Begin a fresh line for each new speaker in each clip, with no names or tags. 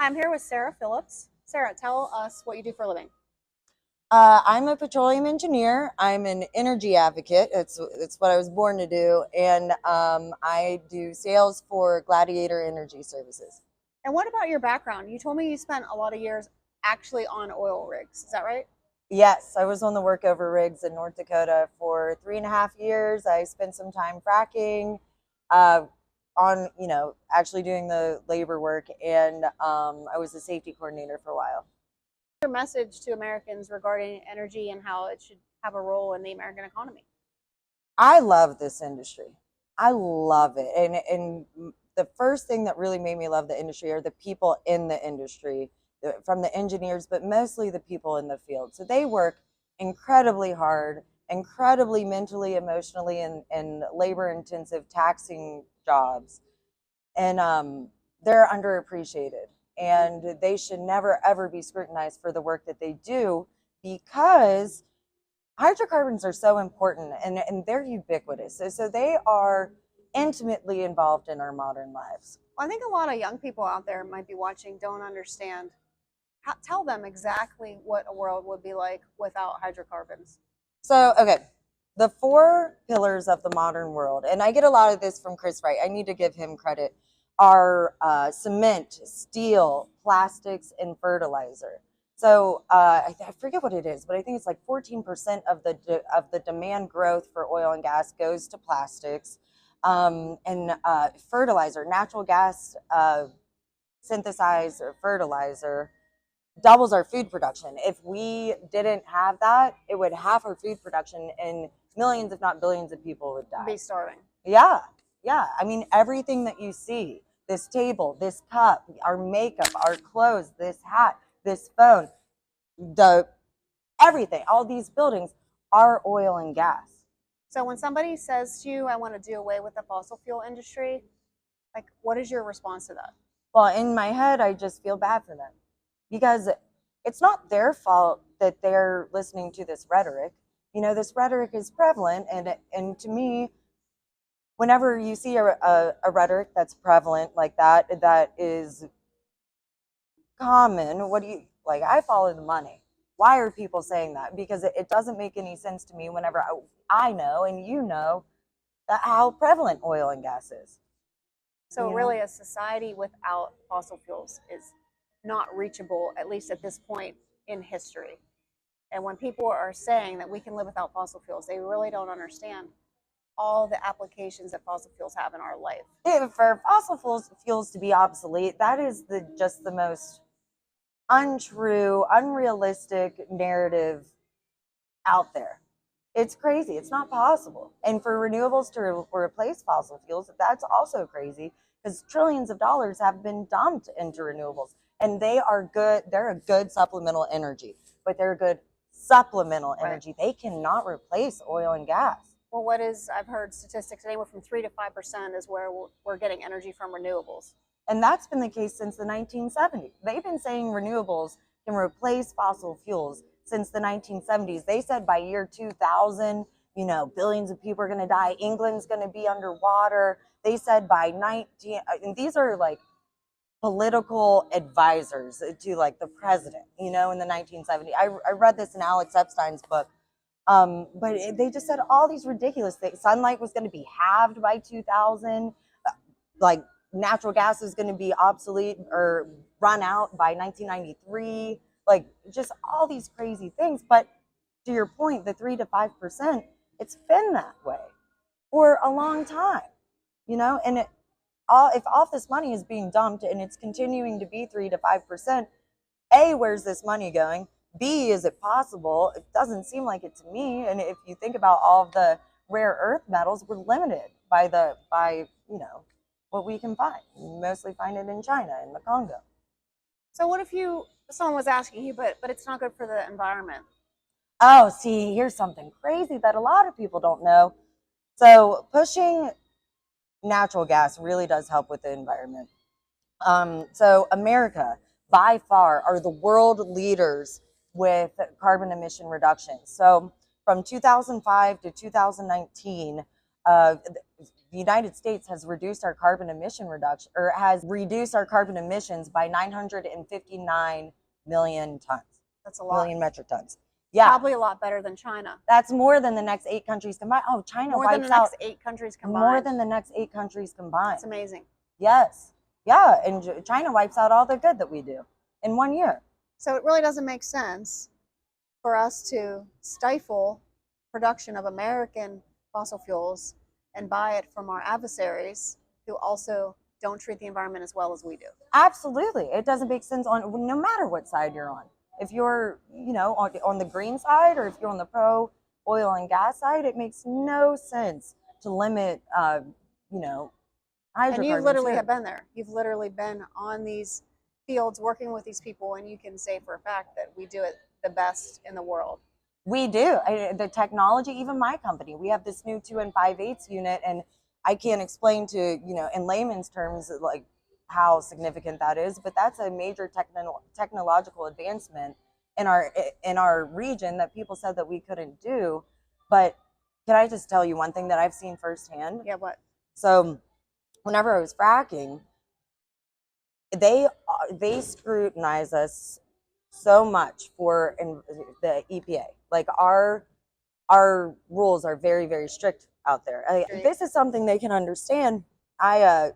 I'm here with Sarah Phillips. Sarah, tell us what you do for a living.
I'm a petroleum engineer. I'm an energy advocate. It's what I was born to do, and I do sales for Gladiator Energy Services.
And what about your background? You told me you spent a lot of years actually on oil rigs. Is that right?
Yes, I was on the workover rigs in North Dakota for 3.5 years. I spent some time fracking, uh, on actually doing the labor work, and I was a safety coordinator for a while.
Your message to Americans regarding energy and how it should have a role in the American economy.
I love this industry. I love it. And the first thing that really made me love the industry are the people in the industry, from the engineers, but mostly the people in the field. So they work incredibly hard, incredibly mentally, emotionally, and labor intensive, taxing jobs. And they're underappreciated. And they should never, ever be scrutinized for the work that they do because hydrocarbons are so important and they're ubiquitous. So they are intimately involved in our modern lives.
Well, I think a lot of young people out there might be watching, don't understand. Tell them exactly what a world would be like without hydrocarbons.
So, okay, the four pillars of the modern world, and I get a lot of this from Chris Wright, I need to give him credit, are cement, steel, plastics, and fertilizer. So I forget what it is, but I think it's like 14% of the demand growth for oil and gas goes to plastics, and fertilizer, natural gas synthesized fertilizer doubles our food production. If we didn't have that, it would half our food production, and millions, if not billions, of people would die.
Be starving.
Yeah, yeah. I mean, everything that you see, this table, this cup, our makeup, our clothes, this hat, this phone, the everything, all these buildings are oil and gas.
So when somebody says to you, I want to do away with the fossil fuel industry, like what is your response to that?
Well, in my head, I just feel bad for them because it's not their fault that they're listening to this rhetoric. This rhetoric is prevalent, and to me, whenever you see a rhetoric that's prevalent like that is common, what do you like? I follow the money. Why are people saying that? Because it doesn't make any sense to me whenever I know and that how prevalent oil and gas is.
So really a society without fossil fuels is not reachable, at least at this point in history. And when people are saying that we can live without fossil fuels, they really don't understand all the applications that fossil fuels have in our life.
For fossil fuels to be obsolete, that is just the most untrue, unrealistic narrative out there. It's crazy. It's not possible. And for renewables to replace fossil fuels, that's also crazy because trillions of dollars have been dumped into renewables. And they are good. They're a good supplemental energy, but they're a good supplemental energy. They cannot replace oil and gas.
Well, I've heard statistics anywhere from 3 to 5% is where we're getting energy from renewables.
And that's been the case since the 1970s. They've been saying renewables can replace fossil fuels since the 1970s. They said by year 2000, billions of people are going to die. England's going to be underwater. They said by and these are like political advisors to like the president, in the 1970s. I read this in Alex Epstein's book. But they just said all these ridiculous things. Sunlight was going to be halved by 2000. Like natural gas is going to be obsolete or run out by 1993. Like just all these crazy things. But to your point, the 3 to 5%, it's been that way for a long time, and if all this money is being dumped and it's continuing to be 3 to 5%, where's this money going? B, is it possible? It doesn't seem like it to me. And if you think about all of the rare earth metals, we're limited by what we can find. We mostly find it in China and the Congo.
So what if someone was asking you, but it's not good for the environment?
Oh, see, here's something crazy that a lot of people don't know. So pushing natural gas really does help with the environment. So America, by far, are the world leaders with carbon emission reductions. So from 2005 to 2019, the the United States has reduced our carbon emission reduction, or has reduced our carbon emissions by 959 million tons.
That's a lot.
Million metric tons. Yeah.
Probably a lot better than China.
That's more than the next 8 countries combined. Oh, China
More
wipes
than the
out
next 8 countries combined.
more than the next 8 countries combined.
That's amazing.
Yes. Yeah, and China wipes out all the good that we do in 1 year.
So it really doesn't make sense for us to stifle production of American fossil fuels and buy it from our adversaries who also don't treat the environment as well as we do.
Absolutely. It doesn't make sense on no matter what side you're on. If you're, on the green side, or if you're on the pro oil and gas side, it makes no sense to limit, hydrocarbons.
And you literally have been there. You've literally been on these fields working with these people, and you can say for a fact that we do it the best in the world.
We do. The technology, even my company, we have this new 2 5/8 unit, and I can't explain to, in layman's terms, like how significant that is, but that's a major technological advancement in our region that people said that we couldn't do. But can I just tell you one thing that I've seen firsthand?
Yeah, what?
So whenever I was fracking, they scrutinize us so much for the EPA. Like our rules are very, very strict out there. This is something they can understand. I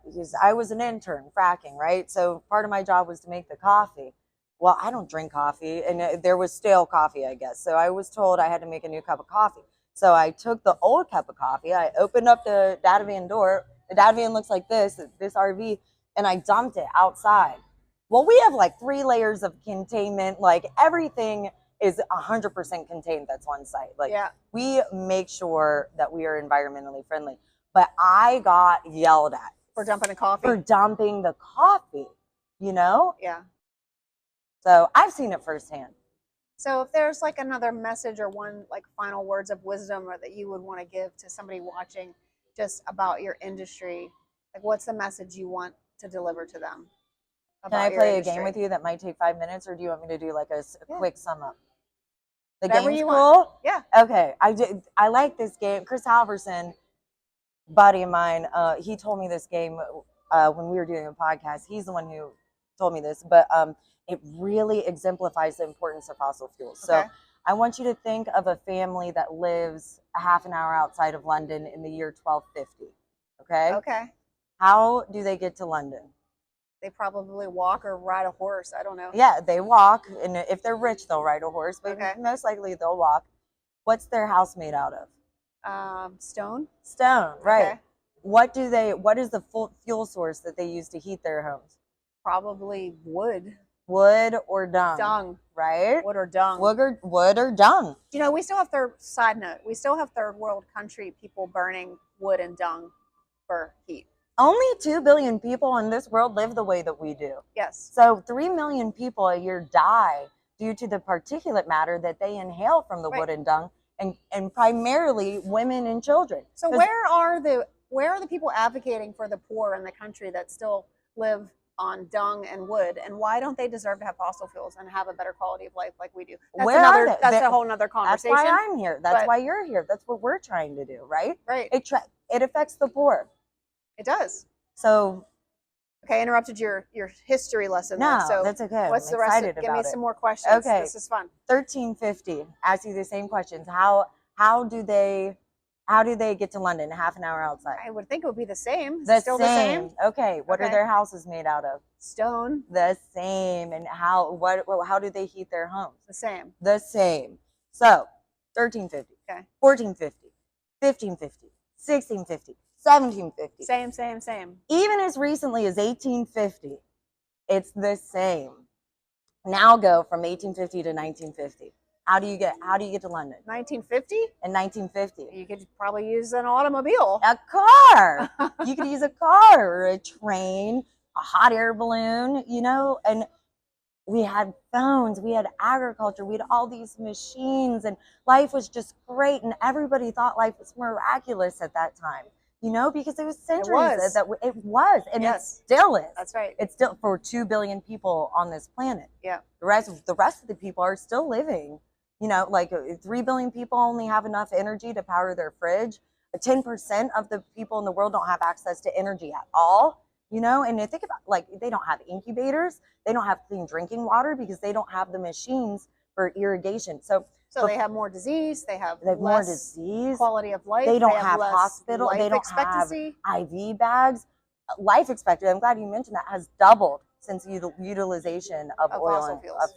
was an intern fracking, right? So part of my job was to make the coffee. Well, I don't drink coffee, and there was stale coffee, I guess. So I was told I had to make a new cup of coffee. So I took the old cup of coffee, I opened up the data van door. The data van looks like this RV, and I dumped it outside. Well, we have like 3 layers of containment. Like everything is 100% contained that's on site. Like we make sure that we are environmentally friendly. But I got yelled at
for dumping a coffee.
For dumping the coffee,
Yeah.
So I've seen it firsthand.
So if there's like another message or one like final words of wisdom or that you would want to give to somebody watching just about your industry, like what's the message you want to deliver to them?
Can I play a game with you that might take 5 minutes, or do you want me to do like a quick sum up? The game's cool?
Yeah.
Okay. I like this game. Chris Halverson, buddy of mine, he told me this game when we were doing a podcast. He's the one who told me this, but it really exemplifies the importance of fossil fuels.
Okay.
So I want you to think of a family that lives a half an hour outside of London in the year 1250. Okay?
Okay.
How do they get to London?
They probably walk or ride a horse. I don't know.
Yeah, they walk. And if they're rich, they'll ride a horse. But most likely they'll walk. What's their house made out of?
Stone.
Stone, right.
Okay.
What is the fuel source that they use to heat their homes?
Probably wood.
Wood or dung.
Dung.
Right?
Wood or dung.
Wood or dung.
We still have side note, we still have third world country people burning wood and dung for heat.
Only 2 billion people in this world live the way that we do.
Yes.
So 3 million people a year die due to the particulate matter that they inhale from the wood and dung, and primarily women and children.
So where are the people advocating for the poor in the country that still live on dung and wood, and why don't they deserve to have fossil fuels and have a better quality of life like we do? That's a whole nother conversation.
That's why I'm here. That's why you're here. That's what we're trying to do, right?
Right.
It affects the poor.
It does.
So,
okay, I interrupted your history lesson.
No,
so
that's okay.
What's the rest? Give me some more questions.
Okay,
this is fun.
1350. Ask you the same questions. How do they get to London? Half an hour outside.
I would think it would be the same.
The same. Okay. What are their houses made out of?
Stone.
The same. And how do they heat their homes?
The same.
The same. So 1350.
Okay.
1450. 1550. 1650. 1750.
Same.
Even as recently as 1850, it's the same. Now go from 1850 to 1950. How do you get to London?
1950?
In 1950.
You could probably use an automobile.
A car. You could use a car or a train, a hot air balloon, and we had phones, we had agriculture, we had all these machines, and life was just great, and everybody thought life was miraculous at that time. Because it was centuries it was, and it still is.
That's right.
It's still for 2 billion people on this planet.
Yeah.
The rest of the people are still living. Like 3 billion people only have enough energy to power their fridge. 10% of the people in the world don't have access to energy at all, you know? And you think about, like, they don't have incubators, they don't have clean drinking water because they don't have the machines for irrigation. So
they have more disease, they have
more
less
disease,
quality of life,
they don't
have
have
less
hospital,
life
they don't
expectancy.
have IV bags. Life expectancy, I'm glad you mentioned that, has doubled since utilization of oil
fossil
and
fuels.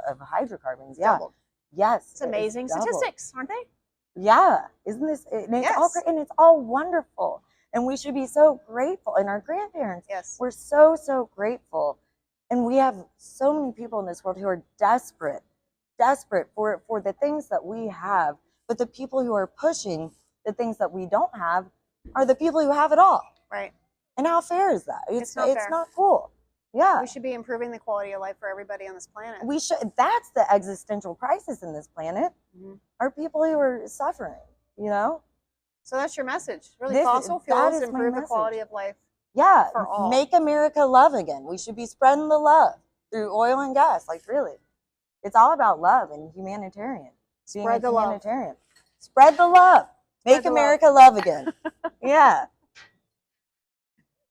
of hydrocarbons. Yeah.
Doubled.
Yes.
It's amazing statistics, aren't they?
Yeah. Isn't this, and it's all great, and it's all wonderful. And we should be so grateful. And our grandparents, we're so, so grateful. And we have so many people in this world who are desperate for the things that we have. But the people who are pushing the things that we don't have are the people who have it all.
Right.
And how fair is that? It's
not fair.
Not cool. Yeah.
We should be improving the quality of life for everybody on this planet.
We should. That's the existential crisis in this planet. Are people who are suffering, you know?
So that's your message. Really, fossil fuels improve the quality of life.
Yeah.
For all.
Make America love again. We should be spreading the love through oil and gas. Like, really. It's all about love and humanitarian.
Spread the
humanitarian. Spread the love. Make America love again. Yeah.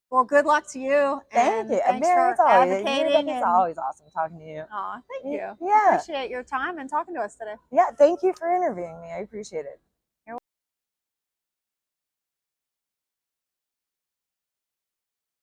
Well, good luck to you.
Thank you.
Thanks for advocating.
It's always awesome talking to you.
Oh, thank you.
Yeah.
Appreciate your time and talking to us today.
Yeah, thank you for interviewing me. I appreciate it.